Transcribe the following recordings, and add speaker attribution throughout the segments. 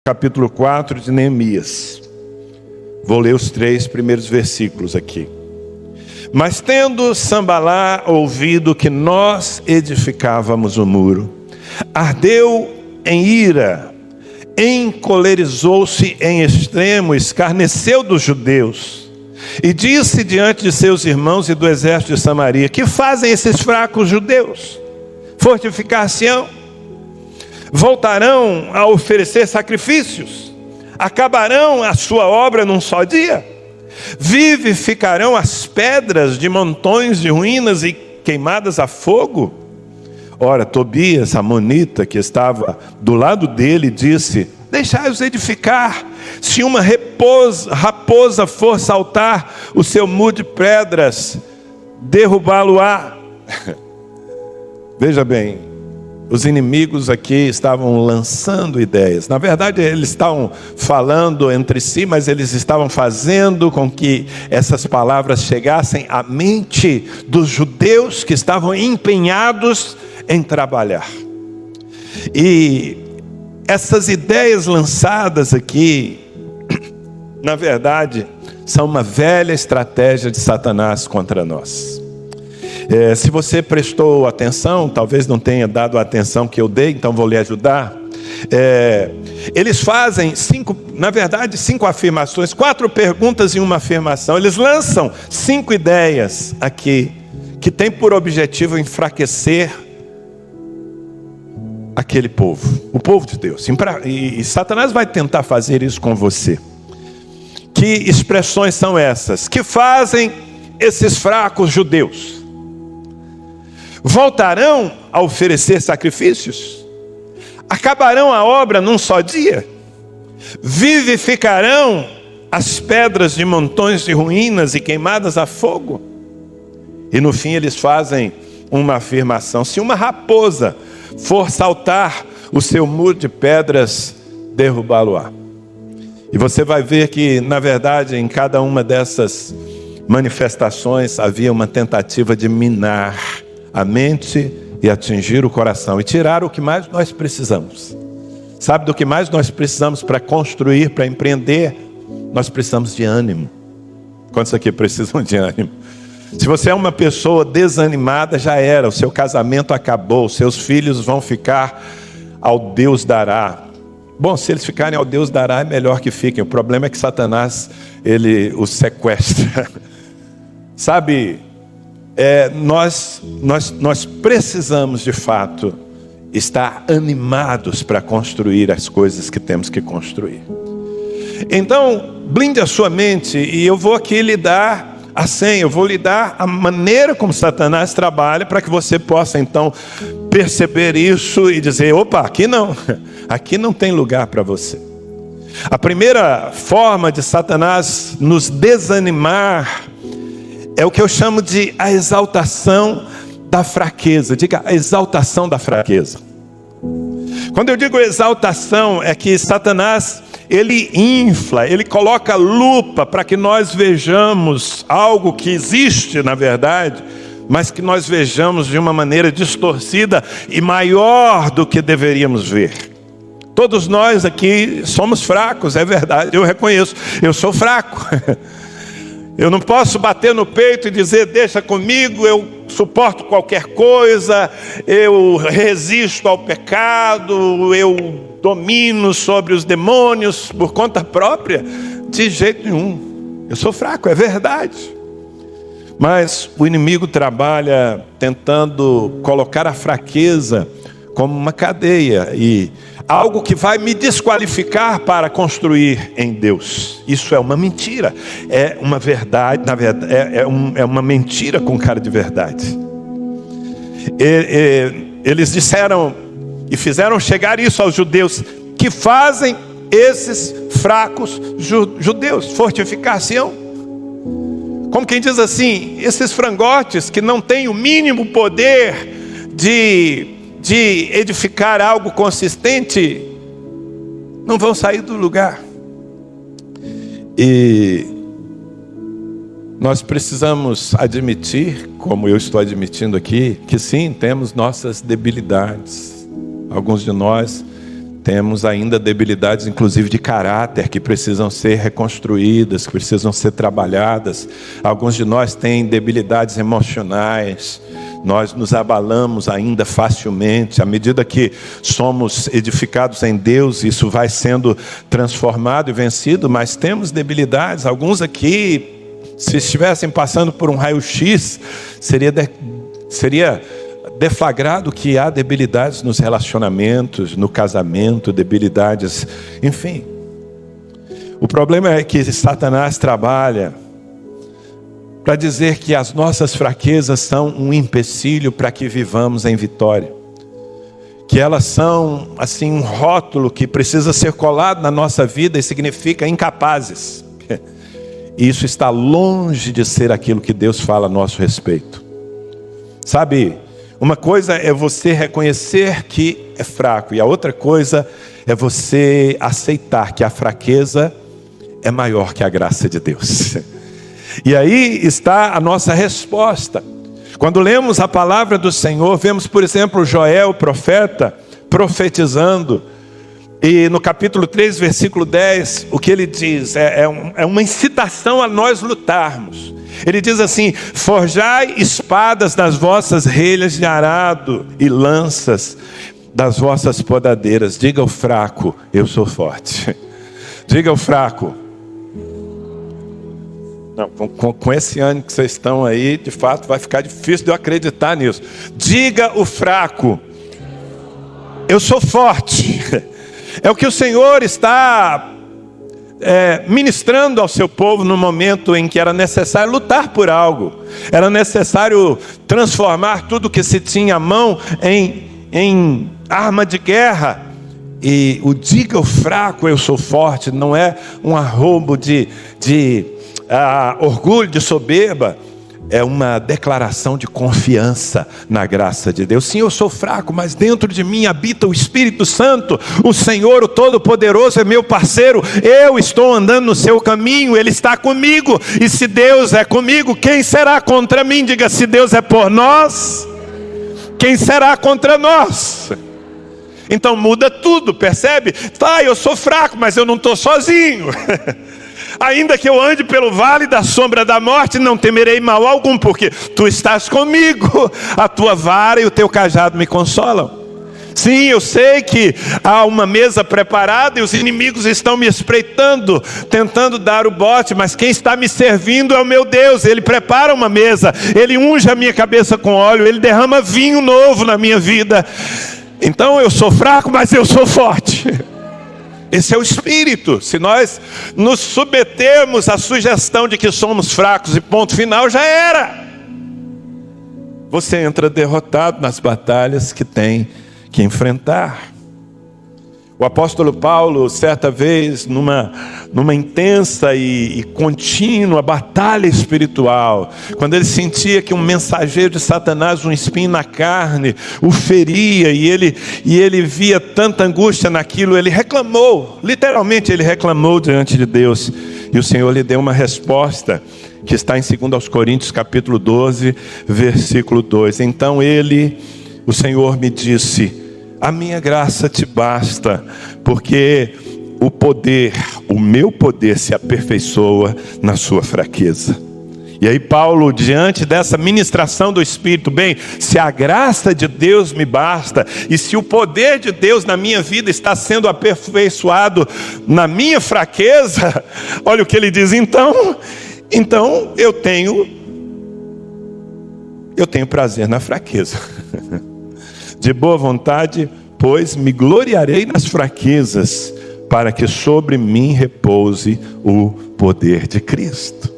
Speaker 1: Capítulo 4 de Neemias. Vou ler os 3 primeiros versículos aqui. Mas tendo Sambalá ouvido que nós edificávamos o muro, ardeu em ira, encolerizou-se em extremo, escarneceu dos judeus, e disse diante de seus irmãos e do exército de Samaria: que fazem esses fracos judeus? Fortificar-se-ão? Voltarão a oferecer sacrifícios? Acabarão a sua obra num só dia? Vivificarão as pedras de montões de ruínas e queimadas a fogo? Ora, Tobias, amonita, que estava do lado dele, disse: deixai-os edificar. Se uma raposa for saltar o seu muro de pedras, derrubá-lo-á. Veja bem, os inimigos aqui estavam lançando ideias. Na verdade, eles estavam falando entre si, mas eles estavam fazendo com que essas palavras chegassem à mente dos judeus que estavam empenhados em trabalhar. E essas ideias lançadas aqui, na verdade, são uma velha estratégia de Satanás contra nós. Se você prestou atenção, talvez não tenha dado a atenção que eu dei, então vou lhe ajudar. Eles fazem 5 afirmações, 4 perguntas e uma afirmação. Eles lançam 5 ideias aqui, que tem por objetivo enfraquecer aquele povo, o povo de Deus. E Satanás vai tentar fazer isso com você. Que expressões são essas? Que fazem esses fracos judeus? Voltarão a oferecer sacrifícios? Acabarão a obra num só dia? Vivificarão as pedras de montões de ruínas e queimadas a fogo? E no fim eles fazem uma afirmação: se uma raposa for saltar o seu muro de pedras, derrubá-lo-á. E você vai ver que, na verdade, em cada uma dessas manifestações havia uma tentativa de minar a mente e atingir o coração e tirar o que mais nós precisamos. Sabe do que mais nós precisamos para construir, para empreender? Nós precisamos de ânimo. Quantos aqui precisam de ânimo? Se você é uma pessoa desanimada, já era, o seu casamento acabou, seus filhos vão ficar ao Deus dará. Bom, se eles ficarem ao Deus dará, é melhor que fiquem. O problema é que Satanás, ele os sequestra. Sabe, nós precisamos de fato estar animados para construir as coisas que temos que construir. Então, blinde a sua mente, e eu vou aqui lhe dar a senha, eu vou lhe dar a maneira como Satanás trabalha, para que você possa então perceber isso e dizer: opa, aqui não tem lugar para você. A primeira forma de Satanás nos desanimar é o que eu chamo de a exaltação da fraqueza. Diga: a exaltação da fraqueza. Quando eu digo exaltação, é que Satanás, ele infla, ele coloca lupa para que nós vejamos algo que existe na verdade, mas que nós vejamos de uma maneira distorcida e maior do que deveríamos ver. Todos nós aqui somos fracos, é verdade, eu reconheço, eu sou fraco. Eu não posso bater no peito e dizer: deixa comigo, eu suporto qualquer coisa, eu resisto ao pecado, eu domino sobre os demônios por conta própria. De jeito nenhum. Eu sou fraco, é verdade. Mas o inimigo trabalha tentando colocar a fraqueza como uma cadeia e algo que vai me desqualificar para construir em Deus. Isso é uma mentira. É uma verdade, na verdade, é uma mentira com cara de verdade. Eles disseram e fizeram chegar isso aos judeus: que fazem esses fracos judeus? Fortificar-se-ão? Como quem diz assim: esses frangotes que não têm o mínimo poder de edificar algo consistente, não vão sair do lugar. E nós precisamos admitir, como eu estou admitindo aqui, que sim, temos nossas debilidades. Alguns de nós Temos ainda debilidades, inclusive de caráter, que precisam ser reconstruídas, que precisam ser trabalhadas. Alguns de nós têm debilidades emocionais. Nós nos abalamos ainda facilmente. À medida que somos edificados em Deus, isso vai sendo transformado e vencido, mas temos debilidades. Alguns aqui, se estivessem passando por um raio-x, seria deflagrado que há debilidades nos relacionamentos, no casamento, debilidades, enfim. O problema é que Satanás trabalha para dizer que as nossas fraquezas são um empecilho para que vivamos em vitória. Que elas são, assim, um rótulo que precisa ser colado na nossa vida e significa incapazes. E isso está longe de ser aquilo que Deus fala a nosso respeito. Sabe, uma coisa é você reconhecer que é fraco, e a outra coisa é você aceitar que a fraqueza é maior que a graça de Deus. E aí está a nossa resposta. Quando lemos a palavra do Senhor, vemos, por exemplo, Joel, o profeta, profetizando. E no capítulo 3, versículo 10, o que ele diz? É uma incitação a nós lutarmos. Ele diz assim: forjai espadas das vossas relhas de arado e lanças das vossas podadeiras. Diga ao fraco, eu sou forte. Diga ao fraco. Não, com esse ânimo que vocês estão aí, de fato vai ficar difícil de eu acreditar nisso. Diga o fraco, eu sou forte. É o que o Senhor está ministrando ao seu povo no momento em que era necessário lutar por algo. Era necessário transformar tudo que se tinha à mão em arma de guerra. E o diga ao fraco, eu sou forte, não é um arrobo de orgulho, de soberba. É uma declaração de confiança na graça de Deus. Sim, eu sou fraco, mas dentro de mim habita o Espírito Santo. O Senhor, o Todo-Poderoso, é meu parceiro. Eu estou andando no seu caminho, Ele está comigo. E se Deus é comigo, quem será contra mim? Diga, se Deus é por nós, quem será contra nós? Então muda tudo, percebe? Tá, eu sou fraco, mas eu não estou sozinho. Ainda que eu ande pelo vale da sombra da morte, não temerei mal algum, porque tu estás comigo. A tua vara e o teu cajado me consolam. Sim, eu sei que há uma mesa preparada e os inimigos estão me espreitando, tentando dar o bote, mas quem está me servindo é o meu Deus. Ele prepara uma mesa, Ele unge a minha cabeça com óleo, Ele derrama vinho novo na minha vida. Então eu sou fraco, mas eu sou forte. Esse é o Espírito. Se nós nos submetermos à sugestão de que somos fracos e ponto final, já era. Você entra derrotado nas batalhas que tem que enfrentar. O apóstolo Paulo, certa vez, numa intensa e contínua batalha espiritual, quando ele sentia que um mensageiro de Satanás, um espinho na carne, o feria, e ele via tanta angústia naquilo, ele reclamou, literalmente ele reclamou diante de Deus, e o Senhor lhe deu uma resposta, que está em 2 Coríntios capítulo 12, versículo 2. Então o Senhor me disse: a minha graça te basta, porque o meu poder se aperfeiçoa na sua fraqueza. E aí Paulo, diante dessa ministração do Espírito, bem, se a graça de Deus me basta, e se o poder de Deus na minha vida está sendo aperfeiçoado na minha fraqueza, olha o que ele diz, então eu tenho prazer na fraqueza. De boa vontade, pois me gloriarei nas fraquezas, para que sobre mim repouse o poder de Cristo.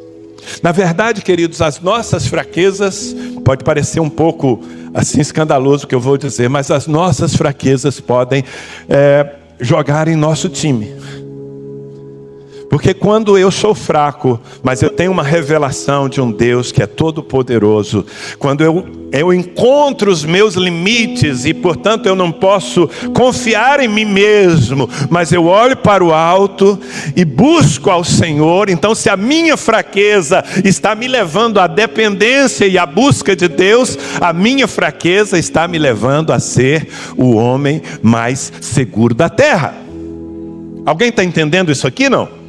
Speaker 1: Na verdade, queridos, as nossas fraquezas, pode parecer um pouco assim escandaloso o que eu vou dizer, mas as nossas fraquezas podem jogar em nosso time. Porque quando eu sou fraco, mas eu tenho uma revelação de um Deus que é todo poderoso, quando eu encontro os meus limites e portanto eu não posso confiar em mim mesmo, mas eu olho para o alto e busco ao Senhor, então se a minha fraqueza está me levando à dependência e à busca de Deus, a minha fraqueza está me levando a ser o homem mais seguro da terra. Alguém está entendendo isso aqui, não?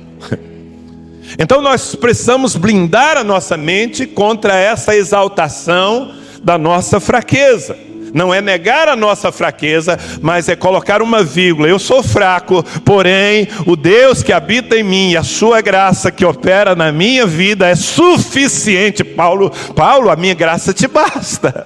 Speaker 1: Então nós precisamos blindar a nossa mente contra essa exaltação da nossa fraqueza. Não é negar a nossa fraqueza, mas é colocar uma vírgula. Eu sou fraco, porém o Deus que habita em mim, a sua graça que opera na minha vida é suficiente. Paulo, a minha graça te basta.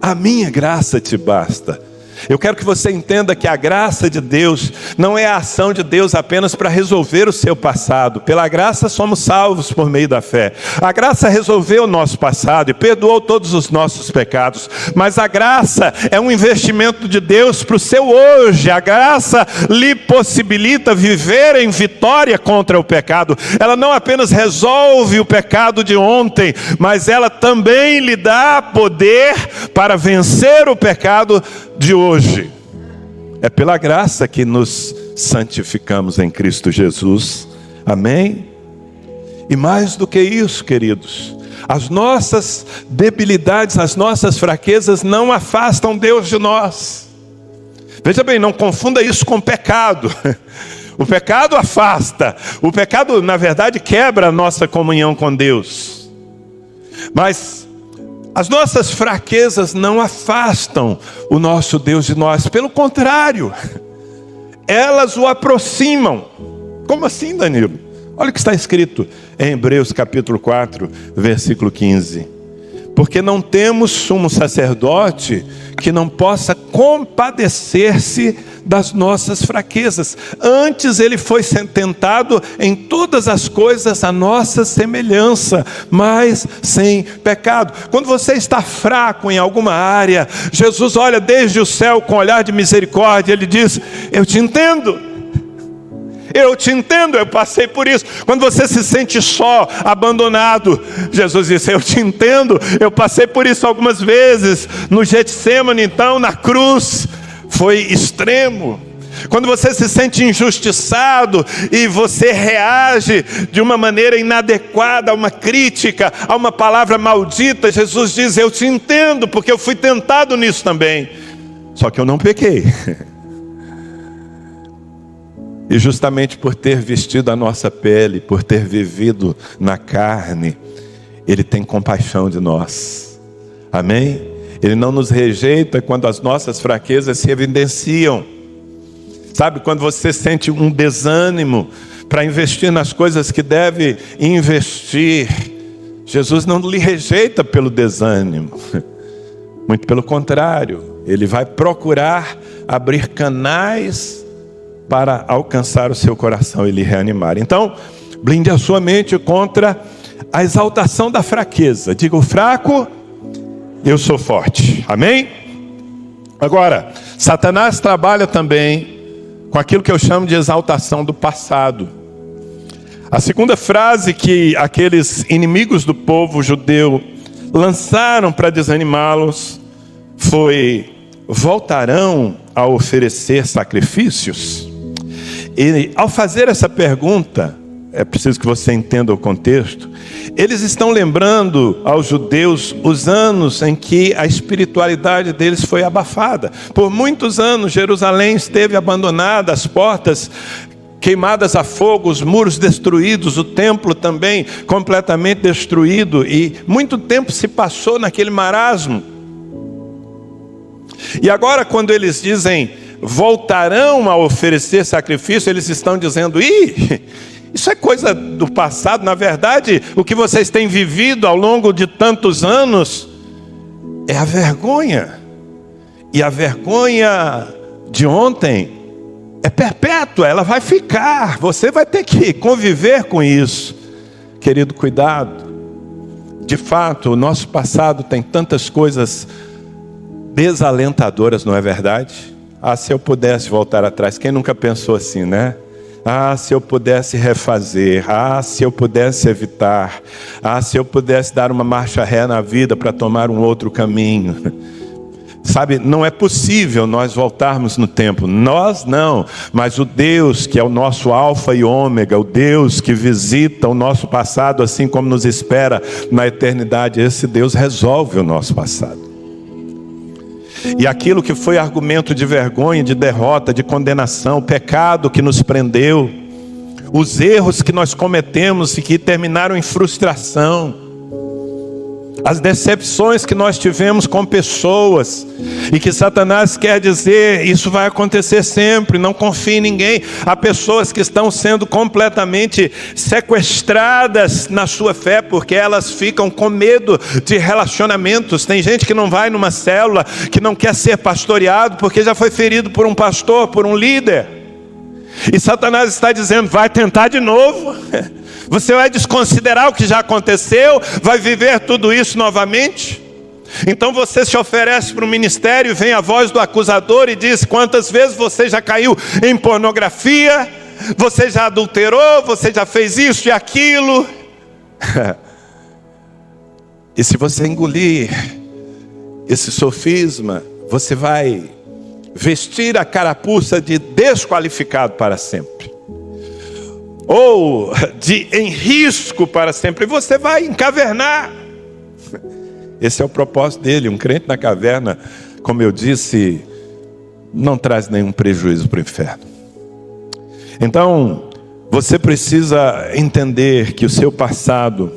Speaker 1: A minha graça te basta. Eu quero que você entenda que a graça de Deus não é a ação de Deus apenas para resolver o seu passado. Pela graça somos salvos por meio da fé. A graça resolveu o nosso passado e perdoou todos os nossos pecados. Mas a graça é um investimento de Deus para o seu hoje. A graça lhe possibilita viver em vitória contra o pecado. Ela não apenas resolve o pecado de ontem, mas ela também lhe dá poder para vencer o pecado de hoje. É pela graça que nos santificamos em Cristo Jesus. Amém? E mais do que isso, queridos, as nossas debilidades, as nossas fraquezas não afastam Deus de nós. Veja bem, não confunda isso com pecado. O pecado afasta. O pecado, na verdade, quebra a nossa comunhão com Deus. Mas as nossas fraquezas não afastam o nosso Deus de nós. Pelo contrário, elas o aproximam. Como assim, Danilo? Olha o que está escrito em Hebreus capítulo 4, versículo 15. Porque não temos sumo sacerdote que não possa compadecer-se das nossas fraquezas. Antes ele foi tentado em todas as coisas a nossa semelhança, mas sem pecado. Quando você está fraco em alguma área, Jesus olha desde o céu com olhar de misericórdia. Ele diz: eu te entendo. Eu te entendo, eu passei por isso. Quando você se sente só, abandonado, Jesus disse: eu te entendo, eu passei por isso algumas vezes. No Getsemane, então, na cruz, foi extremo. Quando você se sente injustiçado e você reage de uma maneira inadequada a uma crítica, a uma palavra maldita, Jesus diz: eu te entendo, porque eu fui tentado nisso também. Só que eu não pequei. E justamente por ter vestido a nossa pele, por ter vivido na carne, Ele tem compaixão de nós. Amém? Ele não nos rejeita quando as nossas fraquezas se evidenciam. Sabe, quando você sente um desânimo para investir nas coisas que deve investir, Jesus não lhe rejeita pelo desânimo. Muito pelo contrário, Ele vai procurar abrir canais para alcançar o seu coração e lhe reanimar. Então, blinde a sua mente contra a exaltação da fraqueza. Diga: o fraco, eu sou forte. Amém? Agora, Satanás trabalha também com aquilo que eu chamo de exaltação do passado. A segunda frase que aqueles inimigos do povo judeu lançaram para desanimá-los foi: voltarão a oferecer sacrifícios? E ao fazer essa pergunta, é preciso que você entenda o contexto. Eles estão lembrando aos judeus os anos em que a espiritualidade deles foi abafada. Por muitos anos Jerusalém esteve abandonada, as portas queimadas a fogo, os muros destruídos, o templo também completamente destruído. E muito tempo se passou naquele marasmo. E agora, quando eles dizem voltarão a oferecer sacrifício, eles estão dizendo: isso é coisa do passado. Na verdade, o que vocês têm vivido ao longo de tantos anos é a vergonha. E a vergonha de ontem é perpétua, ela vai ficar. Você vai ter que conviver com isso. Querido, cuidado. De fato, o nosso passado tem tantas coisas desalentadoras, não é verdade? Se eu pudesse voltar atrás, quem nunca pensou assim, né? Ah, se eu pudesse refazer. Ah, se eu pudesse evitar. Ah, se eu pudesse dar uma marcha ré na vida para tomar um outro caminho. Sabe, não é possível nós voltarmos no tempo. Nós não, mas o Deus que é o nosso alfa e ômega, o Deus que visita o nosso passado assim como nos espera na eternidade, esse Deus resolve o nosso passado. E aquilo que foi argumento de vergonha, de derrota, de condenação, o pecado que nos prendeu, os erros que nós cometemos e que terminaram em frustração, as decepções que nós tivemos com pessoas, e que Satanás quer dizer, isso vai acontecer sempre, não confie em ninguém. Há pessoas que estão sendo completamente sequestradas na sua fé, porque elas ficam com medo de relacionamentos. Tem gente que não vai numa célula, que não quer ser pastoreado, porque já foi ferido por um pastor, por um líder. E Satanás está dizendo, vai tentar de novo. Você vai desconsiderar o que já aconteceu, vai viver tudo isso novamente? Então você se oferece para o ministério e vem a voz do acusador e diz, quantas vezes você já caiu em pornografia, você já adulterou, você já fez isso e aquilo. E se você engolir esse sofisma, você vai vestir a carapuça de desqualificado para sempre, ou de em risco para sempre, e você vai encavernar. Esse é o propósito dele. Um crente na caverna, como eu disse, não traz nenhum prejuízo para o inferno. Então, você precisa entender que o seu passado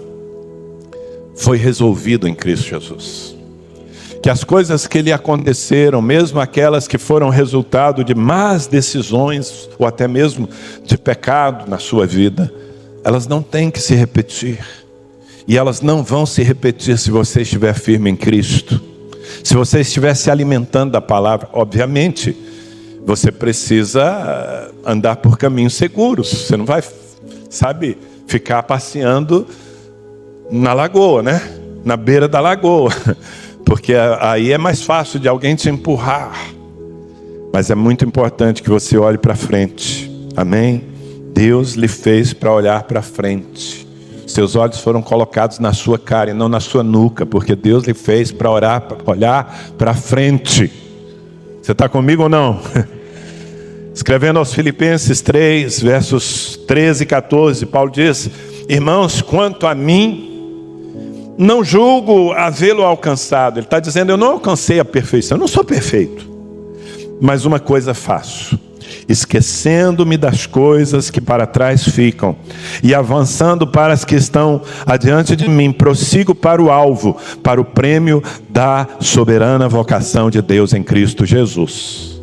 Speaker 1: foi resolvido em Cristo Jesus. Que as coisas que lhe aconteceram, mesmo aquelas que foram resultado de más decisões, ou até mesmo de pecado na sua vida, elas não têm que se repetir. E elas não vão se repetir se você estiver firme em Cristo. Se você estiver se alimentando da palavra, obviamente, você precisa andar por caminhos seguros. Você não vai, sabe, ficar passeando na lagoa, né? Na beira da lagoa. Porque aí é mais fácil de alguém te empurrar. Mas é muito importante que você olhe para frente. Amém? Deus lhe fez para olhar para frente. Seus olhos foram colocados na sua cara e não na sua nuca, porque Deus lhe fez para olhar para frente. Você está comigo ou não? Escrevendo aos Filipenses 3, versos 13 e 14, Paulo diz, irmãos, quanto a mim, não julgo havê-lo alcançado. Ele está dizendo, eu não alcancei a perfeição, eu não sou perfeito. Mas uma coisa faço, esquecendo-me das coisas que para trás ficam e avançando para as que estão adiante de mim, prossigo para o alvo, para o prêmio da soberana vocação de Deus em Cristo Jesus.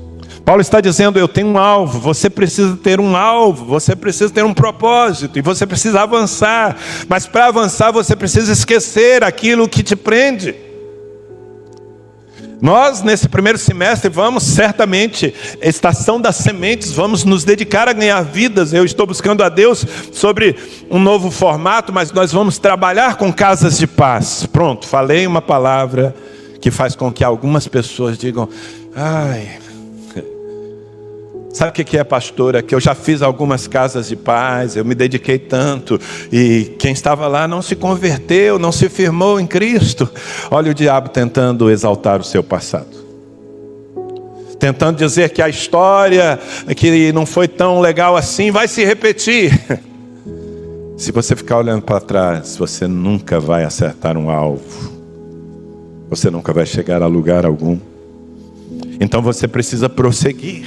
Speaker 1: Paulo está dizendo, eu tenho um alvo, você precisa ter um alvo, você precisa ter um propósito, e você precisa avançar, mas para avançar você precisa esquecer aquilo que te prende. Nós, nesse primeiro semestre, vamos certamente, estação das sementes, vamos nos dedicar a ganhar vidas. Eu estou buscando a Deus sobre um novo formato, mas nós vamos trabalhar com casas de paz. Pronto, falei uma palavra que faz com que algumas pessoas digam, ai, sabe o que é, pastora? Que eu já fiz algumas casas de paz, eu me dediquei tanto, e quem estava lá não se converteu, não se firmou em Cristo. Olha o diabo tentando exaltar o seu passado, tentando dizer que a história que não foi tão legal assim vai se repetir. Se você ficar olhando para trás, você nunca vai acertar um alvo, você nunca vai chegar a lugar algum. Então você precisa prosseguir,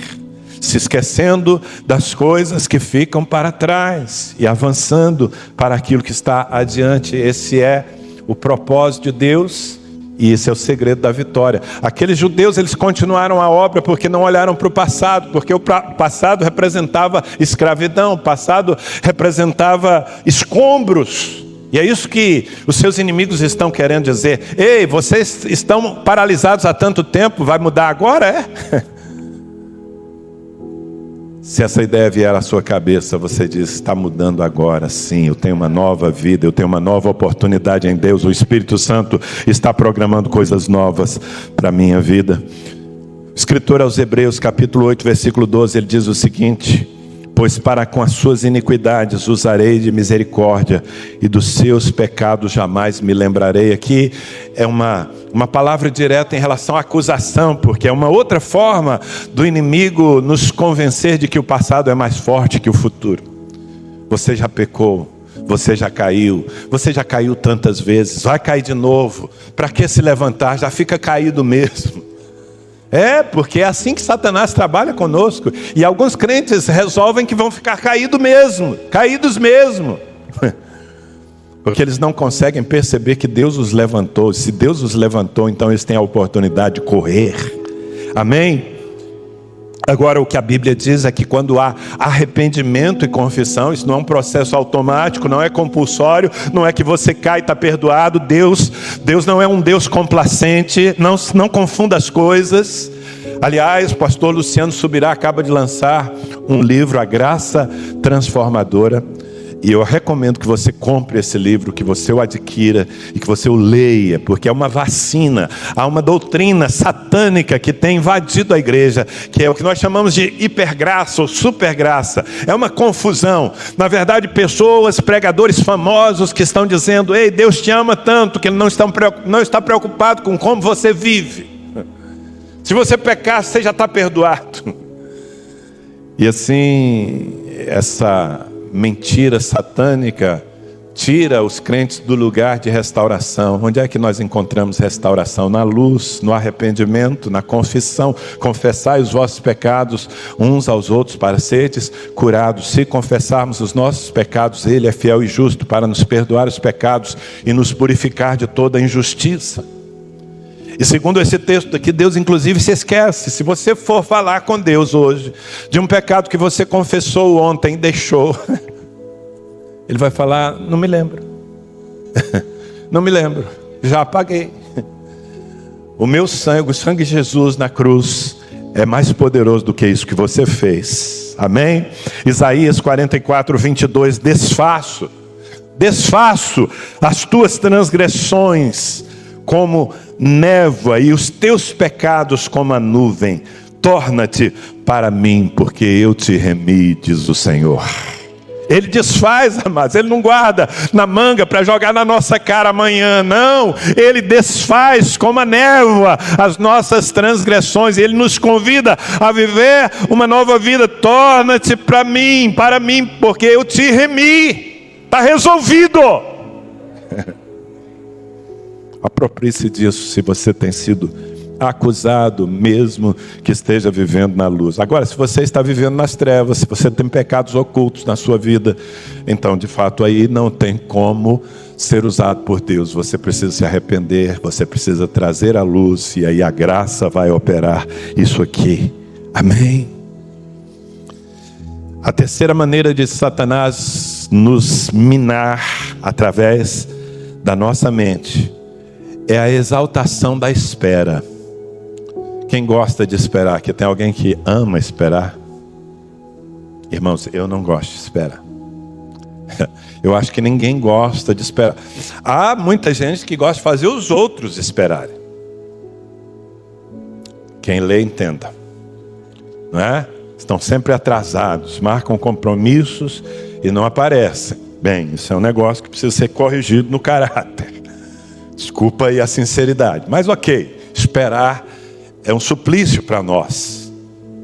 Speaker 1: se esquecendo das coisas que ficam para trás e avançando para aquilo que está adiante. Esse é o propósito de Deus e esse é o segredo da vitória. Aqueles judeus, eles continuaram a obra porque não olharam para o passado, porque o passado representava escravidão, o passado representava escombros. E é isso que os seus inimigos estão querendo dizer. Ei, vocês estão paralisados há tanto tempo, vai mudar agora? É? Se essa ideia vier à sua cabeça, você diz, está mudando agora, sim, eu tenho uma nova vida, eu tenho uma nova oportunidade em Deus, o Espírito Santo está programando coisas novas para a minha vida. O escritor aos Hebreus, capítulo 8, versículo 12, ele diz o seguinte, pois para com as suas iniquidades usarei de misericórdia, e dos seus pecados jamais me lembrarei. Aqui é uma palavra direta em relação à acusação, porque é uma outra forma do inimigo nos convencer de que o passado é mais forte que o futuro. Você já pecou, você já caiu tantas vezes, vai cair de novo, para que se levantar? Já fica caído mesmo. Porque é assim que Satanás trabalha conosco. E alguns crentes resolvem que vão ficar caídos mesmo. Porque eles não conseguem perceber que Deus os levantou. Se Deus os levantou, então eles têm a oportunidade de correr. Amém? Agora, o que a Bíblia diz é que quando há arrependimento e confissão, isso não é um processo automático, não é compulsório, não é que você cai e está perdoado. Deus não é um Deus complacente, não confunda as coisas. Aliás, o pastor Luciano Subirá acaba de lançar um livro, A Graça Transformadora. E eu recomendo que você compre esse livro, que você o adquira e que você o leia, porque é uma vacina. Há uma doutrina satânica que tem invadido a igreja, que é o que nós chamamos de hipergraça ou supergraça. É uma confusão. Na verdade, pessoas, pregadores famosos que estão dizendo: ei, Deus te ama tanto que Ele não está preocupado com como você vive. Se você pecar, você já está perdoado. E assim, essa mentira satânica tira os crentes do lugar de restauração. Onde é que nós encontramos restauração? Na luz, no arrependimento, na confissão. Confessai os vossos pecados uns aos outros para seres curados. Se confessarmos os nossos pecados, Ele é fiel e justo para nos perdoar os pecados e nos purificar de toda injustiça. E segundo esse texto aqui, Deus inclusive se esquece. Se você for falar com Deus hoje de um pecado que você confessou ontem e deixou, Ele vai falar: não me lembro. Não me lembro, já apaguei. O meu sangue, o sangue de Jesus na cruz, é mais poderoso do que isso que você fez. Amém? Isaías 44, 22, desfaço as tuas transgressões como névoa e os teus pecados como a nuvem. Torna-te para mim, porque eu te remi, diz o Senhor. Ele desfaz, amados. Ele não guarda na manga para jogar na nossa cara amanhã, não. Ele desfaz como a névoa as nossas transgressões. Ele nos convida a viver uma nova vida. Torna-te para mim, porque eu te remi. Está resolvido. Aproprie-se disso se você tem sido acusado, mesmo que esteja vivendo na luz. Agora, se você está vivendo nas trevas, se você tem pecados ocultos na sua vida, então de fato aí não tem como ser usado por Deus. Você precisa se arrepender, você precisa trazer a luz, e aí a graça vai operar isso aqui. Amém? A terceira maneira de Satanás nos minar através da nossa mente é a exaltação da espera. Quem gosta de esperar? Aqui tem alguém que ama esperar? Irmãos, eu não gosto de esperar. Eu acho que ninguém gosta de esperar. Há muita gente que gosta de fazer os outros esperarem. Quem lê, entenda. Não é? Estão sempre atrasados, marcam compromissos e não aparecem. Bem, isso é um negócio que precisa ser corrigido no caráter. Desculpa aí a sinceridade, mas ok, esperar é um suplício para nós,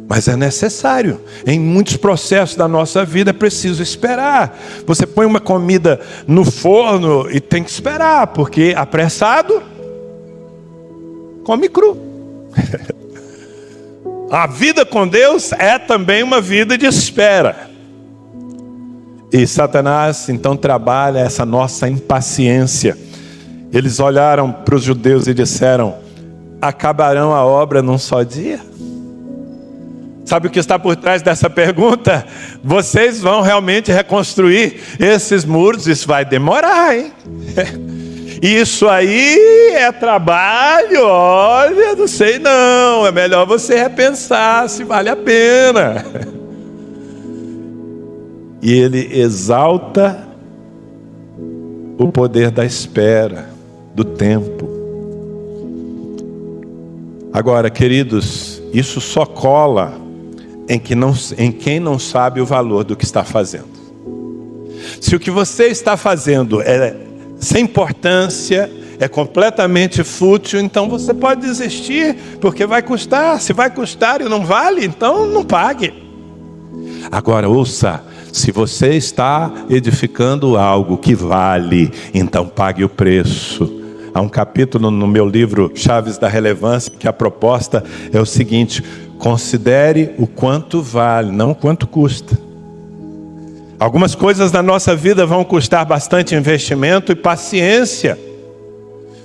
Speaker 1: mas é necessário. Em muitos processos da nossa vida é preciso esperar. Você põe uma comida no forno e tem que esperar, porque apressado come cru. A vida com Deus é também uma vida de espera. E Satanás então trabalha essa nossa impaciência. Eles olharam para os judeus e disseram: acabarão a obra num só dia? Sabe o que está por trás dessa pergunta? Vocês vão realmente reconstruir esses muros? Isso vai demorar, hein? Isso aí é trabalho, olha, não sei não. É melhor você repensar se vale a pena. E ele exalta o poder da espera, do tempo. Agora, queridos, isso só cola em quem não sabe o valor do que está fazendo. Se o que você está fazendo é sem importância, é completamente fútil, então você pode desistir, porque vai custar. Se vai custar e não vale, então não pague. Agora ouça, se você está edificando algo que vale, então pague o preço. Há um capítulo no meu livro Chaves da Relevância que a proposta é o seguinte: considere o quanto vale, não o quanto custa. Algumas coisas na nossa vida vão custar bastante investimento e paciência.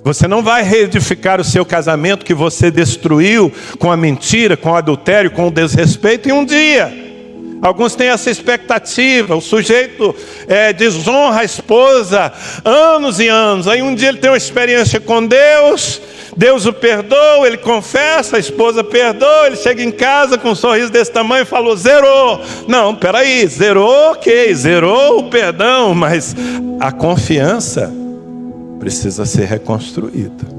Speaker 1: Você não vai reedificar o seu casamento que você destruiu com a mentira, com o adultério, com o desrespeito em um dia. Alguns têm essa expectativa, o sujeito desonra a esposa anos e anos, aí um dia ele tem uma experiência com Deus, Deus o perdoa, ele confessa, a esposa perdoa, ele chega em casa com um sorriso desse tamanho e falou, zerou. Não, peraí, zerou, ok, zerou o perdão, mas a confiança precisa ser reconstruída.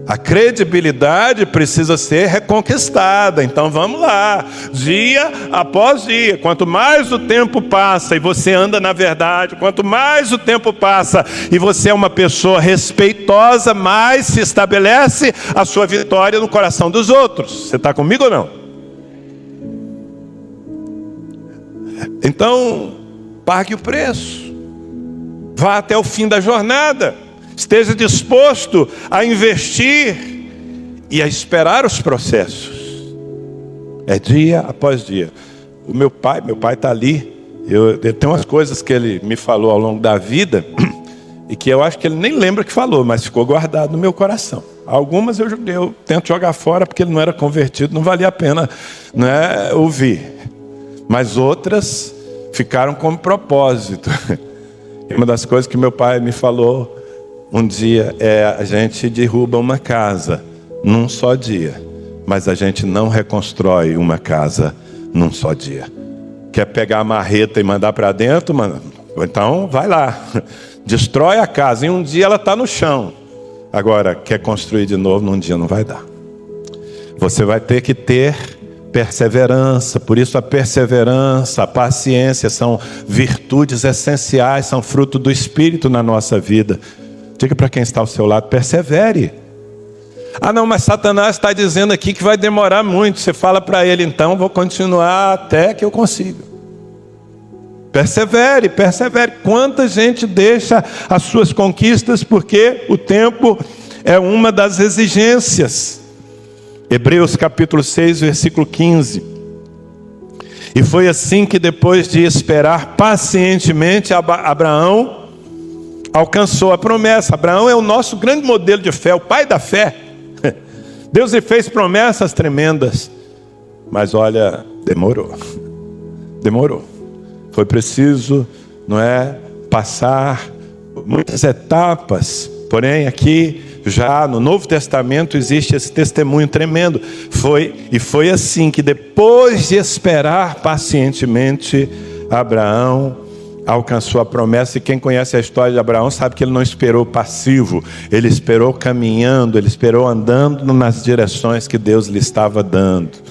Speaker 1: A credibilidade precisa ser reconquistada. Então vamos lá, dia após dia. Quanto mais o tempo passa e você anda na verdade, quanto mais o tempo passa e você é uma pessoa respeitosa, mais se estabelece a sua vitória no coração dos outros. Você está comigo ou não? Então, pague o preço. Vá até o fim da jornada. Esteja disposto a investir e a esperar os processos. É dia após dia. O meu pai está ali. Ele tem umas coisas que ele me falou ao longo da vida e que eu acho que ele nem lembra que falou, mas ficou guardado no meu coração. Algumas eu tento jogar fora porque ele não era convertido, não valia a pena, né, ouvir. Mas outras ficaram como propósito. E uma das coisas que meu pai me falou um dia a gente derruba uma casa num só dia, mas a gente não reconstrói uma casa num só dia. Quer pegar a marreta e mandar para dentro, mano? Então vai lá, destrói a casa, em um dia ela está no chão. Agora, quer construir de novo, num dia não vai dar. Você vai ter que ter perseverança. Por isso a perseverança, a paciência são virtudes essenciais, são fruto do Espírito na nossa vida. Diga para quem está ao seu lado, persevere. Ah não, mas Satanás está dizendo aqui que vai demorar muito. Você fala para ele, então vou continuar até que eu consiga. Persevere, persevere. Quanta gente deixa as suas conquistas porque o tempo é uma das exigências. Hebreus capítulo 6, versículo 15. E foi assim que depois de esperar pacientemente, Abraão alcançou a promessa. Abraão é o nosso grande modelo de fé, o pai da fé. Deus lhe fez promessas tremendas, mas olha, demorou. Foi preciso, passar muitas etapas. Porém, aqui já no Novo Testamento existe esse testemunho tremendo. Foi assim que depois de esperar pacientemente, Abraão alcançou a promessa. E quem conhece a história de Abraão sabe que ele não esperou passivo. Ele esperou caminhando, ele esperou andando nas direções que Deus lhe estava dando.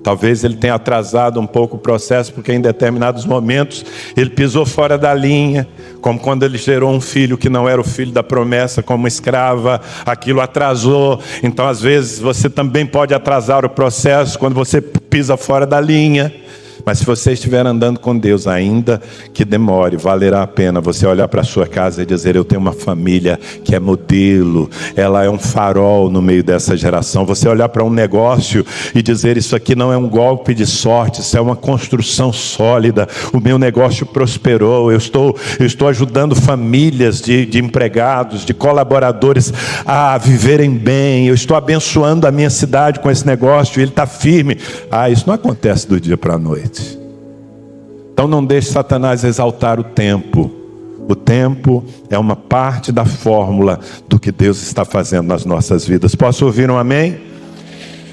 Speaker 1: Talvez ele tenha atrasado um pouco o processo, porque em determinados momentos ele pisou fora da linha, como quando ele gerou um filho que não era o filho da promessa, como escrava, aquilo atrasou. Então às vezes você também pode atrasar o processo quando você pisa fora da linha. Mas se você estiver andando com Deus, ainda que demore, valerá a pena você olhar para a sua casa e dizer, eu tenho uma família que é modelo, ela é um farol no meio dessa geração. Você olhar para um negócio e dizer, isso aqui não é um golpe de sorte, isso é uma construção sólida, o meu negócio prosperou, eu estou ajudando famílias de empregados, de colaboradores a viverem bem, eu estou abençoando a minha cidade com esse negócio, ele está firme. Isso não acontece do dia para a noite. Então não deixe Satanás exaltar o tempo. O tempo é uma parte da fórmula do que Deus está fazendo nas nossas vidas. Posso ouvir um amém?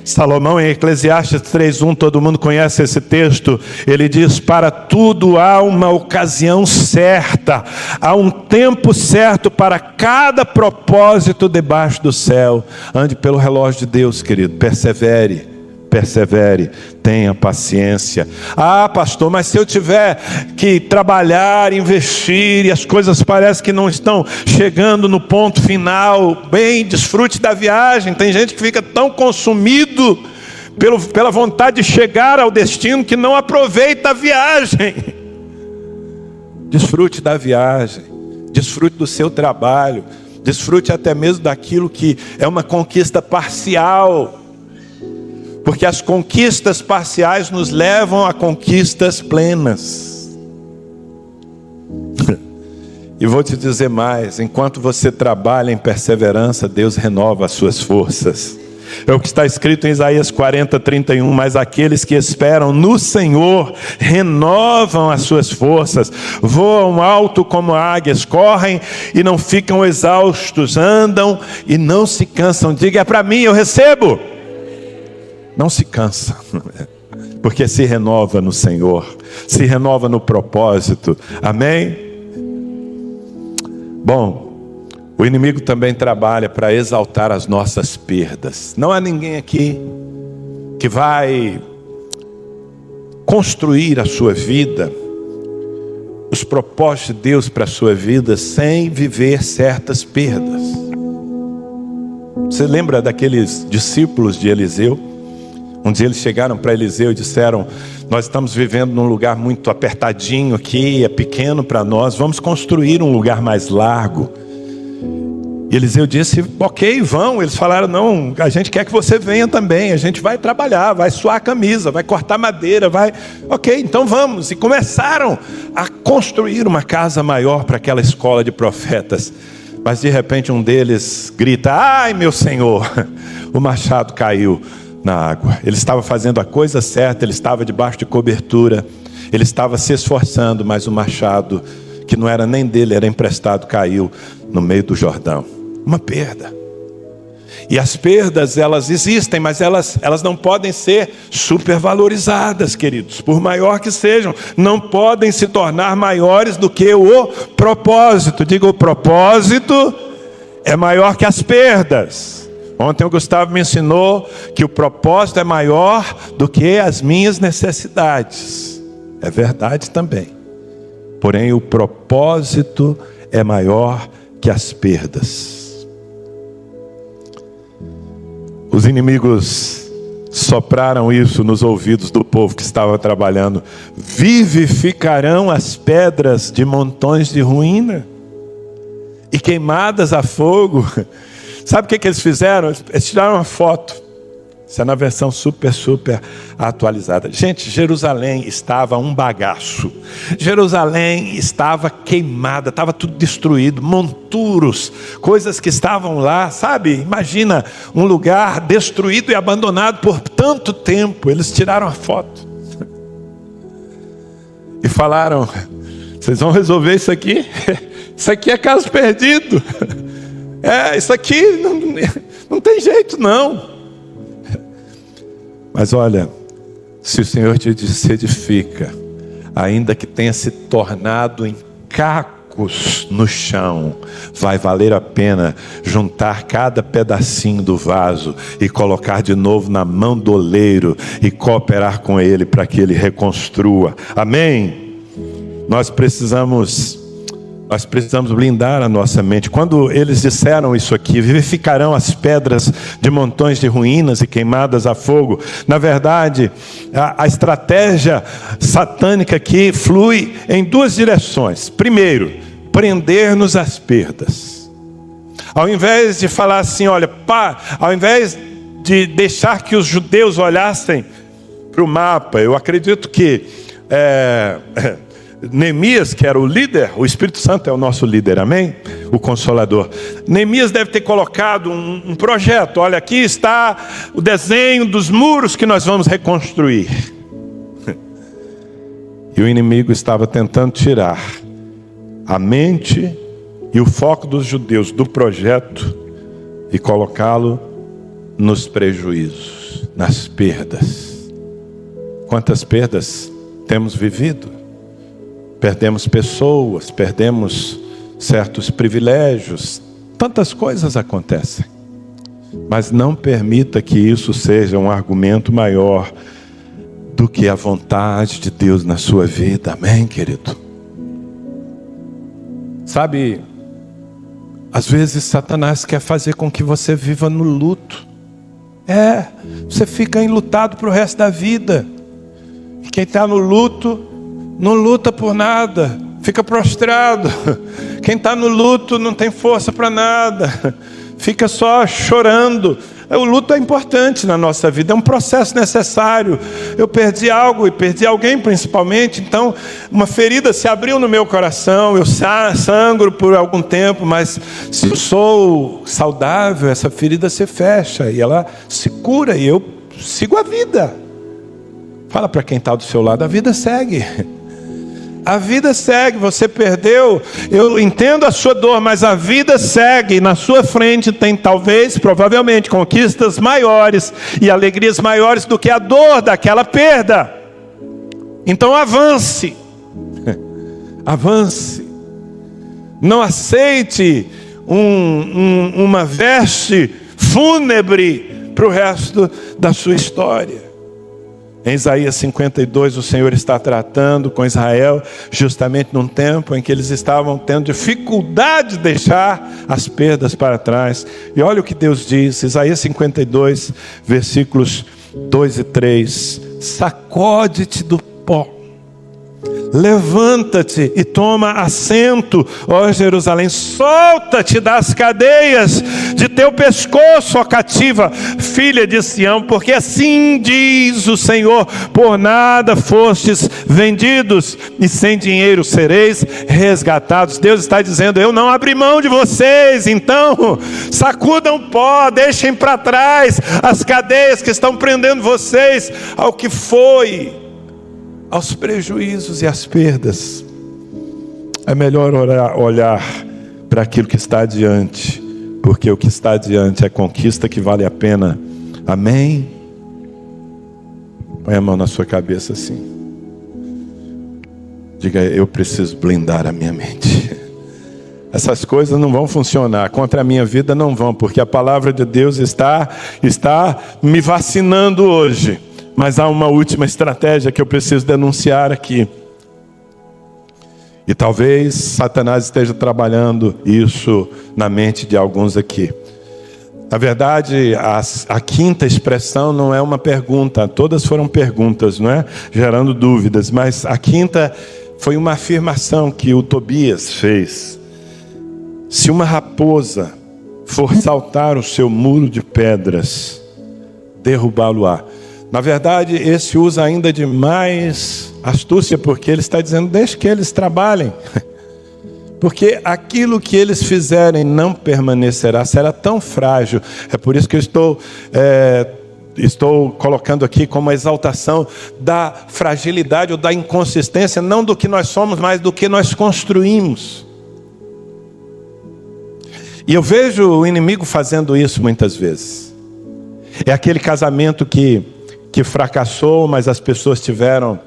Speaker 1: Salomão em Eclesiastes 3:1, todo mundo conhece esse texto. Ele diz, para tudo há uma ocasião certa, há um tempo certo para cada propósito debaixo do céu. Ande pelo relógio de Deus, querido, persevere. persevere, tenha paciência. Ah, pastor, mas se eu tiver que trabalhar, investir, e as coisas parecem que não estão chegando no ponto final, bem, desfrute da viagem. Tem gente que fica tão consumido pela vontade de chegar ao destino que não aproveita a viagem. Desfrute da viagem, desfrute do seu trabalho, desfrute até mesmo daquilo que é uma conquista parcial. Porque as conquistas parciais nos levam a conquistas plenas. E vou te dizer mais: enquanto você trabalha em perseverança, Deus renova as suas forças. É o que está escrito em Isaías 40:31. Mas aqueles que esperam no Senhor renovam as suas forças, voam alto como águias, correm e não ficam exaustos, andam e não se cansam. Diga: é para mim, eu recebo. Não se cansa, porque se renova no Senhor, se renova no propósito. Amém? Bom, o inimigo também trabalha para exaltar as nossas perdas. Não há ninguém aqui que vai construir a sua vida, os propósitos de Deus para a sua vida, sem viver certas perdas. Você lembra daqueles discípulos de Eliseu? Um dia eles chegaram para Eliseu e disseram: nós estamos vivendo num lugar muito apertadinho aqui, é pequeno para nós, vamos construir um lugar mais largo. E Eliseu disse: ok, vão. Eles falaram: não, a gente quer que você venha também, a gente vai trabalhar, vai suar a camisa, vai cortar madeira, vai... Ok, então vamos. E começaram a construir uma casa maior para aquela escola de profetas. Mas de repente um deles grita: ai meu Senhor, o machado caiu na água. Ele estava fazendo a coisa certa, ele estava debaixo de cobertura, ele estava se esforçando, mas o machado, que não era nem dele, era emprestado, caiu no meio do Jordão. Uma perda. E as perdas, elas existem, mas elas não podem ser supervalorizadas, queridos, por maior que sejam. Não podem se tornar maiores do que o propósito. Diga: o propósito é maior que as perdas. Ontem o Gustavo me ensinou que o propósito é maior do que as minhas necessidades. É verdade também. Porém, o propósito é maior que as perdas. Os inimigos sopraram isso nos ouvidos do povo que estava trabalhando. Vivificarão as pedras de montões de ruína e queimadas a fogo. Sabe o que eles fizeram? Eles tiraram uma foto. Isso é na versão super atualizada. Gente, Jerusalém estava um bagaço. Jerusalém estava queimada, estava tudo destruído. Monturos, coisas que estavam lá, sabe? Imagina um lugar destruído e abandonado por tanto tempo. Eles tiraram a foto e falaram: vocês vão resolver isso aqui? Isso aqui é caso perdido. Isso aqui não tem jeito não. Mas olha, se o Senhor te edifica, ainda que tenha se tornado em cacos no chão, vai valer a pena juntar cada pedacinho do vaso e colocar de novo na mão do oleiro e cooperar com ele para que ele reconstrua. Amém? Nós precisamos blindar a nossa mente. Quando eles disseram isso aqui: vivificarão as pedras de montões de ruínas e queimadas a fogo. Na verdade, a estratégia satânica aqui flui em duas direções. Primeiro, prender-nos às perdas. Ao invés de falar assim: olha, ao invés de deixar que os judeus olhassem para o mapa, eu acredito que Neemias, que era o líder, o Espírito Santo é o nosso líder, amém? O Consolador. Neemias deve ter colocado um projeto. Olha, aqui está o desenho dos muros que nós vamos reconstruir. E o inimigo estava tentando tirar a mente e o foco dos judeus do projeto e colocá-lo nos prejuízos, nas perdas. Quantas perdas temos vivido? Perdemos pessoas, perdemos certos privilégios, tantas coisas acontecem. Mas não permita que isso seja um argumento maior do que a vontade de Deus na sua vida. Amém, querido? Sabe, às vezes Satanás quer fazer com que você viva no luto. Você fica enlutado para o resto da vida. E quem está no luto, não luta por nada, fica prostrado. Quem está no luto não tem força para nada, fica só chorando. O luto é importante na nossa vida, é um processo necessário. Eu perdi algo e perdi alguém principalmente, então uma ferida se abriu no meu coração, eu sangro por algum tempo, mas se eu sou saudável, essa ferida se fecha e ela se cura e eu sigo a vida. Fala para quem está do seu lado, a vida segue. A vida segue, você perdeu, eu entendo a sua dor, mas a vida segue. Na sua frente tem talvez, provavelmente, conquistas maiores e alegrias maiores do que a dor daquela perda. Então avance, avance. Não aceite uma veste fúnebre para o resto da sua história. Em Isaías 52, o Senhor está tratando com Israel justamente num tempo em que eles estavam tendo dificuldade de deixar as perdas para trás. E olha o que Deus diz, Isaías 52, versículos 2 e 3. Sacode-te do pó, levanta-te e toma assento, ó Jerusalém, solta-te das cadeias de teu pescoço, ó cativa, filha de Sião, porque assim diz o Senhor, por nada fostes vendidos, e sem dinheiro sereis resgatados. Deus está dizendo, eu não abri mão de vocês, então sacudam o pó, deixem para trás as cadeias que estão prendendo vocês ao que foi, aos prejuízos e às perdas. É melhor olhar para aquilo que está adiante, porque o que está adiante é conquista que vale a pena. Amém? Põe a mão na sua cabeça assim. Diga, eu preciso blindar a minha mente. Essas coisas não vão funcionar, contra a minha vida não vão, porque a palavra de Deus está me vacinando hoje. Mas há uma última estratégia que eu preciso denunciar aqui. E talvez Satanás esteja trabalhando isso na mente de alguns aqui. Na verdade, a quinta expressão não é uma pergunta. Todas foram perguntas, não é? Gerando dúvidas. Mas a quinta foi uma afirmação que o Tobias fez. Se uma raposa for saltar o seu muro de pedras, derrubá-lo-á. Na verdade, esse usa ainda de mais astúcia, porque ele está dizendo, deixe que eles trabalhem. Porque aquilo que eles fizerem não permanecerá, será tão frágil. É por isso que eu estou colocando aqui como a exaltação da fragilidade ou da inconsistência, não do que nós somos, mas do que nós construímos. E eu vejo o inimigo fazendo isso muitas vezes. É aquele casamento que fracassou, mas as pessoas tiveram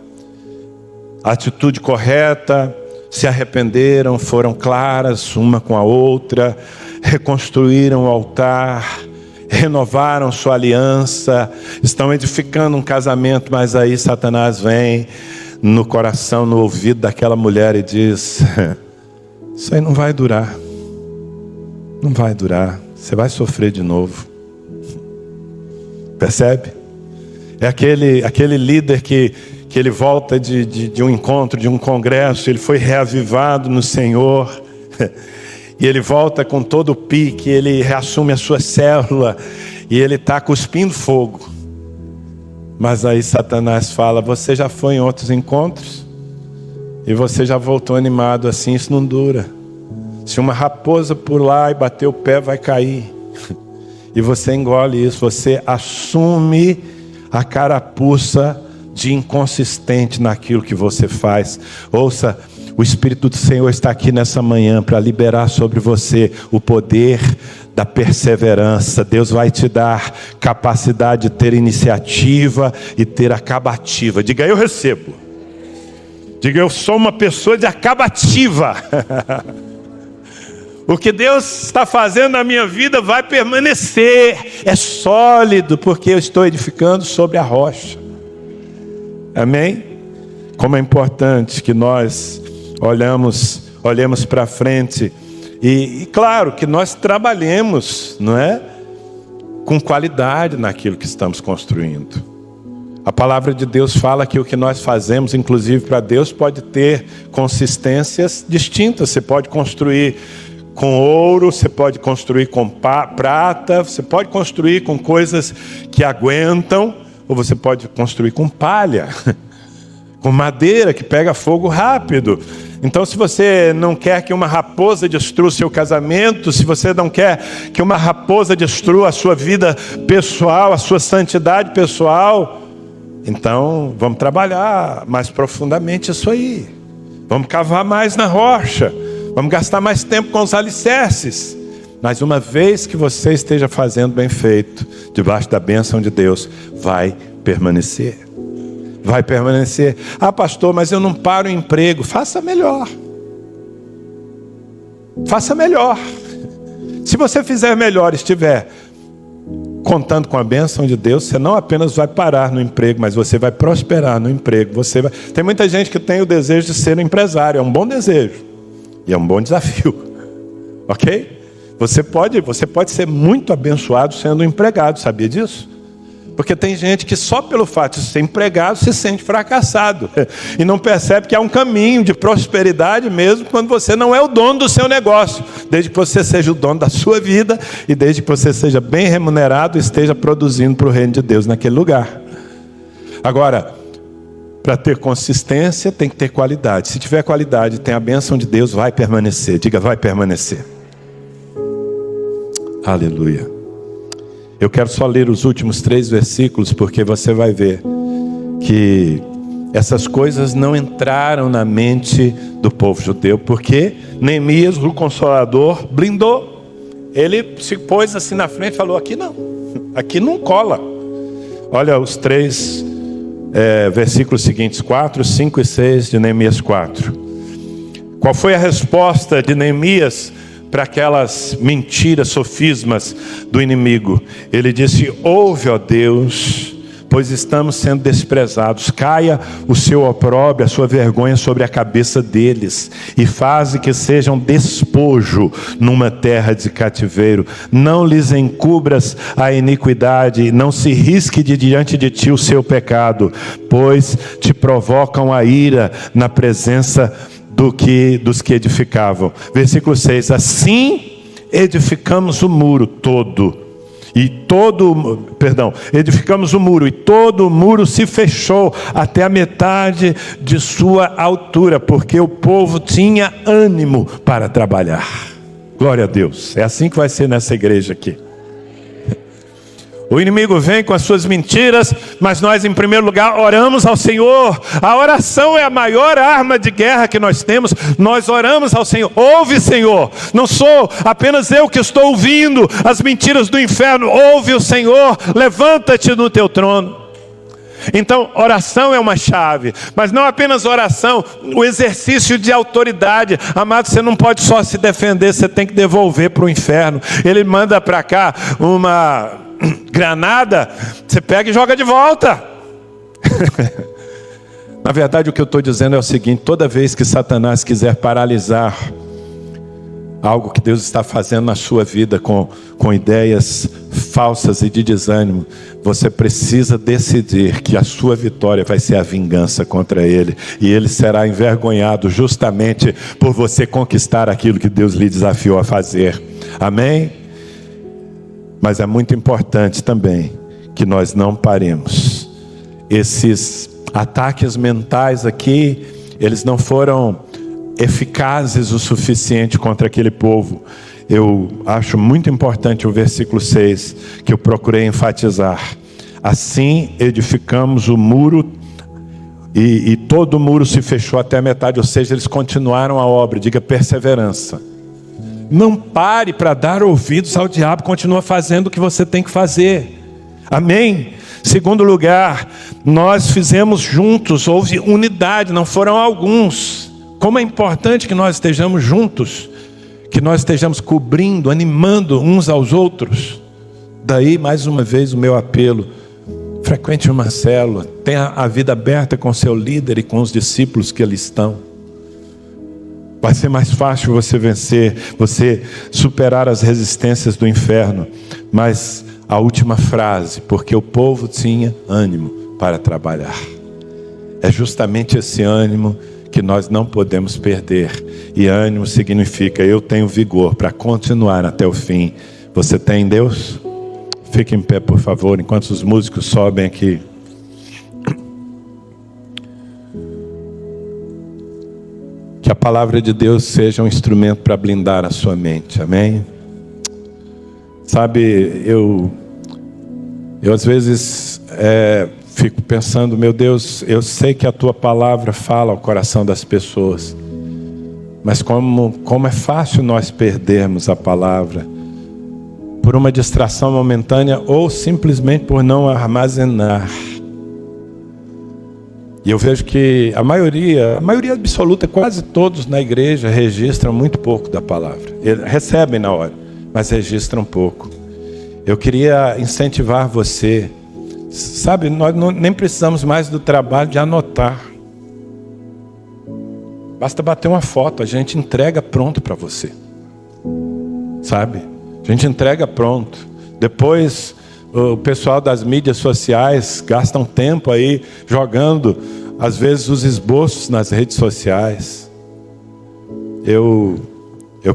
Speaker 1: a atitude correta, se arrependeram, foram claras uma com a outra, reconstruíram o altar, renovaram sua aliança, estão edificando um casamento, mas aí Satanás vem no coração, no ouvido daquela mulher e diz, isso aí não vai durar, não vai durar, você vai sofrer de novo. Percebe? É aquele líder que ele volta de um encontro, de um congresso, ele foi reavivado no Senhor, e ele volta com todo o pique, ele reassume a sua célula, e ele está cuspindo fogo. Mas aí Satanás fala, você já foi em outros encontros, e você já voltou animado assim, isso não dura. Se uma raposa pular e bater o pé, vai cair. E você engole isso, você assume a carapuça de inconsistente naquilo que você faz. Ouça, o Espírito do Senhor está aqui nessa manhã para liberar sobre você o poder da perseverança. Deus vai te dar capacidade de ter iniciativa e ter acabativa. Diga, eu recebo. Diga, eu sou uma pessoa de acabativa. O que Deus está fazendo na minha vida vai permanecer. É sólido, porque eu estou edificando sobre a rocha. Amém? Como é importante que nós olhemos para frente. E claro, que nós trabalhemos, não é? Com qualidade naquilo que estamos construindo. A palavra de Deus fala que o que nós fazemos, inclusive para Deus, pode ter consistências distintas. Você pode construir com ouro, você pode construir com prata, você pode construir com coisas que aguentam, ou você pode construir com palha, com madeira que pega fogo rápido. Então, se você não quer que uma raposa destrua o seu casamento, se você não quer que uma raposa destrua a sua vida pessoal, a sua santidade pessoal, então vamos trabalhar mais profundamente isso aí. Vamos cavar mais na rocha. Vamos gastar mais tempo com os alicerces. Mas uma vez que você esteja fazendo bem feito, debaixo da bênção de Deus, vai permanecer. Vai permanecer. Ah, pastor, mas eu não paro o emprego. Faça melhor. Faça melhor. Se você fizer melhor, estiver contando com a bênção de Deus, você não apenas vai parar no emprego, mas você vai prosperar no emprego. Tem muita gente que tem o desejo de ser um empresário. É um bom desejo. E é um bom desafio. Ok? Você pode ser muito abençoado sendo um empregado. Sabia disso? Porque tem gente que só pelo fato de ser empregado se sente fracassado. E não percebe que há um caminho de prosperidade mesmo quando você não é o dono do seu negócio. Desde que você seja o dono da sua vida e desde que você seja bem remunerado e esteja produzindo para o reino de Deus naquele lugar. Agora, para ter consistência tem que ter qualidade. Se tiver qualidade, tem a bênção de Deus, vai permanecer. Diga, vai permanecer. Aleluia. Eu quero só ler os últimos 3 versículos, porque você vai ver que essas coisas não entraram na mente do povo judeu, porque Neemias, o Consolador, blindou. Ele se pôs assim na frente e falou, aqui não cola. Olha os 3 versículos seguintes, 4, 5 e 6 de Neemias 4. Qual foi a resposta de Neemias para aquelas mentiras, sofismas do inimigo? Ele disse, ouve, ó Deus, pois estamos sendo desprezados. Caia o seu opróbrio, a sua vergonha sobre a cabeça deles, e faze que sejam despojo numa terra de cativeiro. Não lhes encubras a iniquidade, não se risque de diante de ti o seu pecado, pois te provocam a ira na presença dos que edificavam. Versículo 6, assim edificamos o muro todo, edificamos o muro, e todo o muro se fechou até a metade de sua altura, porque o povo tinha ânimo para trabalhar. Glória a Deus. É assim que vai ser nessa igreja aqui. O inimigo vem com as suas mentiras, mas nós, em primeiro lugar, oramos ao Senhor. A oração é a maior arma de guerra que nós temos. Nós oramos ao Senhor. Ouve, Senhor. Não sou apenas eu que estou ouvindo as mentiras do inferno. Ouve o Senhor. Levanta-te no teu trono. Então, oração é uma chave, mas não apenas oração, o exercício de autoridade. Amado, você não pode só se defender, você tem que devolver para o inferno. Ele manda para cá uma granada, você pega e joga de volta. Na verdade, o que eu estou dizendo é o seguinte: toda vez que Satanás quiser paralisar algo que Deus está fazendo na sua vida com ideias falsas e de desânimo, você precisa decidir que a sua vitória vai ser a vingança contra ele, e ele será envergonhado justamente por você conquistar aquilo que Deus lhe desafiou a fazer. Amém? Mas é muito importante também que nós não paremos. Esses ataques mentais aqui, eles não foram eficazes o suficiente contra aquele povo. Eu acho muito importante o versículo 6, que eu procurei enfatizar. Assim edificamos o muro, e todo o muro se fechou até a metade, ou seja, eles continuaram a obra. Diga perseverança. Não pare para dar ouvidos ao diabo, continua fazendo o que você tem que fazer. Amém? Segundo lugar, nós fizemos juntos, houve unidade, não foram alguns. Como é importante que nós estejamos juntos, que nós estejamos cobrindo, animando uns aos outros. Daí, mais uma vez, o meu apelo: frequente uma célula, tenha a vida aberta com seu líder e com os discípulos que ali estão. Vai ser mais fácil você vencer, você superar as resistências do inferno. Mas a última frase: porque o povo tinha ânimo para trabalhar. É justamente esse ânimo que nós não podemos perder. E ânimo significa: eu tenho vigor para continuar até o fim. Você tem Deus? Fique em pé, por favor, enquanto os músicos sobem aqui. Que a palavra de Deus seja um instrumento para blindar a sua mente, amém? Sabe, eu às vezes fico pensando: meu Deus, eu sei que a tua palavra fala ao coração das pessoas, mas como é fácil nós perdermos a palavra por uma distração momentânea ou simplesmente por não armazenar. E eu vejo que a maioria absoluta, quase todos na igreja registram muito pouco da palavra. Recebem na hora, mas registram pouco. Eu queria incentivar você. Sabe, nós nem precisamos mais do trabalho de anotar. Basta bater uma foto, a gente entrega pronto para você. Sabe? A gente entrega pronto. Depois o pessoal das mídias sociais gasta um tempo aí jogando, às vezes, os esboços nas redes sociais. Eu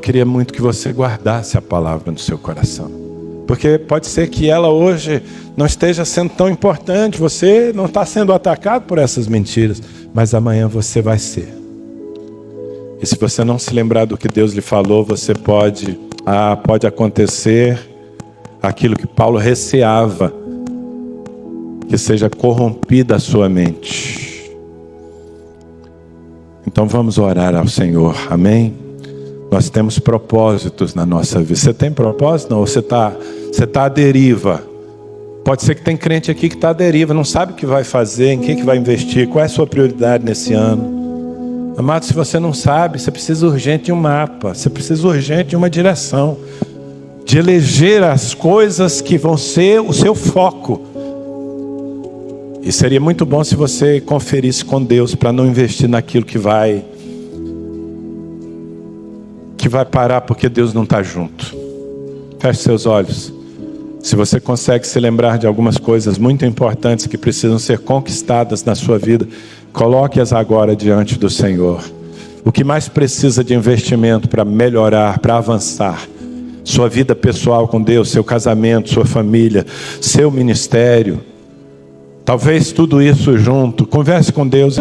Speaker 1: queria muito que você guardasse a palavra no seu coração, porque pode ser que ela hoje não esteja sendo tão importante. Você não está sendo atacado por essas mentiras, mas amanhã você vai ser. E se você não se lembrar do que Deus lhe falou, você pode acontecer aquilo que Paulo receava, que seja corrompida a sua mente. Então vamos orar ao Senhor, amém? Nós temos propósitos na nossa vida. Você tem propósito? Não, você está à deriva. Pode ser que tem crente aqui que está à deriva, não sabe o que vai fazer, em que vai investir, qual é a sua prioridade nesse ano. Amado, se você não sabe, você precisa urgente de um mapa, você precisa urgente de uma direção, de eleger as coisas que vão ser o seu foco. E seria muito bom se você conferisse com Deus para não investir naquilo que vai parar porque Deus não está junto. Feche seus olhos. Se você consegue se lembrar de algumas coisas muito importantes que precisam ser conquistadas na sua vida, coloque-as agora diante do Senhor. O que mais precisa de investimento para melhorar, para avançar? Sua vida pessoal com Deus, seu casamento, sua família, seu ministério. Talvez tudo isso junto. Converse com Deus.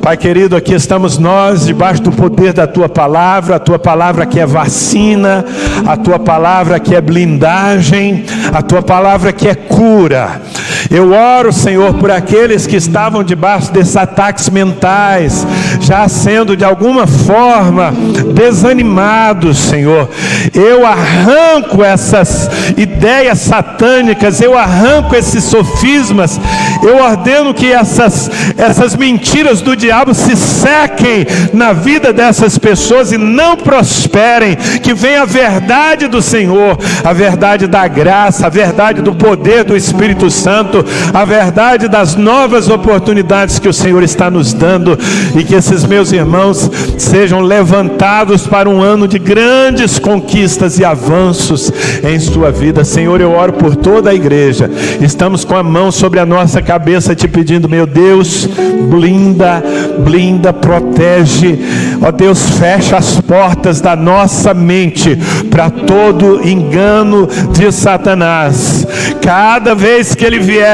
Speaker 1: Pai querido, aqui estamos nós, debaixo do poder da Tua Palavra, a Tua Palavra que é vacina, a Tua Palavra que é blindagem, a Tua Palavra que é cura. Eu oro, Senhor, por aqueles que estavam debaixo desses ataques mentais, já sendo de alguma forma desanimados, Senhor. Eu arranco essas ideias satânicas, eu arranco esses sofismas, eu ordeno que essas mentiras do diabo se sequem na vida dessas pessoas e não prosperem. Que venha a verdade do Senhor, a verdade da graça, a verdade do poder do Espírito Santo, a verdade das novas oportunidades que o Senhor está nos dando, e que esses meus irmãos sejam levantados para um ano de grandes conquistas e avanços em sua vida. Senhor, eu oro por toda a igreja. Estamos com a mão sobre a nossa cabeça te pedindo, meu Deus, blinda, protege. Ó Deus, fecha as portas da nossa mente para todo engano de Satanás. Cada vez que ele vier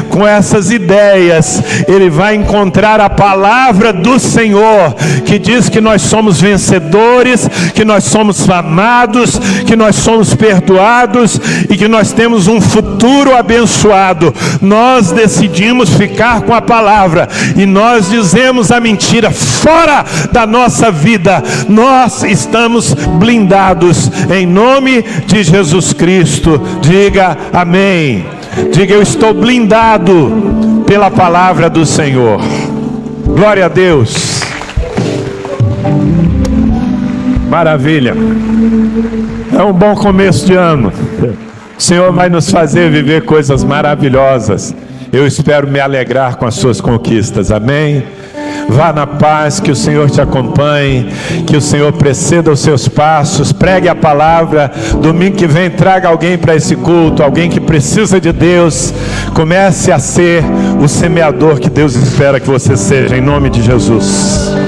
Speaker 1: com essas ideias, ele vai encontrar a palavra do Senhor, que diz que nós somos vencedores, que nós somos amados, que nós somos perdoados e que nós temos um futuro abençoado. Nós decidimos ficar com a palavra e nós dizemos a mentira fora da nossa vida. Nós estamos blindados em nome de Jesus Cristo. Diga amém. Diga, eu estou blindado pela palavra do Senhor. Glória a Deus. Maravilha. É um bom começo de ano. O Senhor vai nos fazer viver coisas maravilhosas. Eu espero me alegrar com as suas conquistas. Amém? Vá na paz, que o Senhor te acompanhe, que o Senhor preceda os seus passos. Pregue a palavra. Domingo que vem traga alguém para esse culto, alguém que precisa de Deus. Comece a ser o semeador que Deus espera que você seja, em nome de Jesus.